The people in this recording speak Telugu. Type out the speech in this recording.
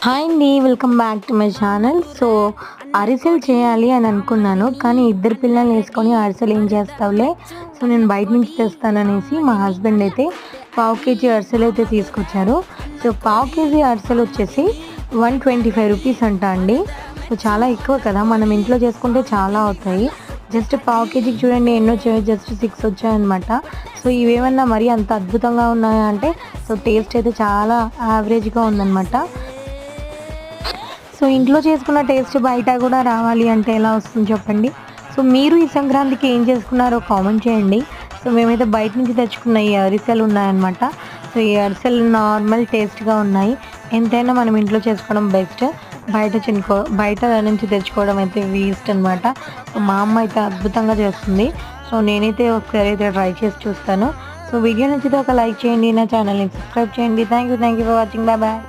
హాయ్ అండి, welcome back to my channel. So అరిసెలు చేయాలి అని అనుకున్నాను, కానీ ఇద్దరు పిల్లల్ని వేసుకొని అరిసెలు ఏం చేస్తావులే, సో నేను బయట నుంచి తెస్తాననేసి మా హస్బెండ్ అయితే పావు కేజీ అరిసెలు అయితే తీసుకొచ్చారు. సో పావు కేజీ అరిసెలు వచ్చేసి 125 రూపీస్ అంట అండి. సో చాలా ఎక్కువ కదా, మనం ఇంట్లో చేసుకుంటే చాలా అవుతాయి. జస్ట్ పావు కేజీకి చూడండి ఎన్నో వచ్చాయి, జస్ట్ 6 వచ్చాయన్నమాట. సో ఇవేమన్నా మరీ అంత అద్భుతంగా ఉన్నాయా అంటే, సో టేస్ట్ అయితే చాలా యావరేజ్గా ఉందన్నమాట. సో ఇంట్లో చేసుకున్న టేస్ట్ బయట కూడా రావాలి అంటే ఎలా వస్తుంది చెప్పండి. సో మీరు ఈ సంక్రాంతికి ఏం చేసుకున్నారో కామెంట్ చేయండి. సో మేమైతే బయట నుంచి తెచ్చుకున్న ఈ అరిసెలు ఉన్నాయన్నమాట. సో ఈ అరిసెలు నార్మల్ టేస్ట్గా ఉన్నాయి. ఎంతైనా మనం ఇంట్లో చేసుకోవడం బెస్ట్, బయట నుంచి తెచ్చుకోవడం అయితే వేస్ట్ అనమాట. సో మా అమ్మ అయితే అద్భుతంగా చేస్తుంది. సో నేనైతే ఒకసారి అయితే ట్రై చేసి చూస్తాను. సో వీడియో నచ్చితే ఒక లైక్ చేయండి, నా ఛానల్ని సబ్స్క్రైబ్ చేయండి. Thank you for watching. Bye bye.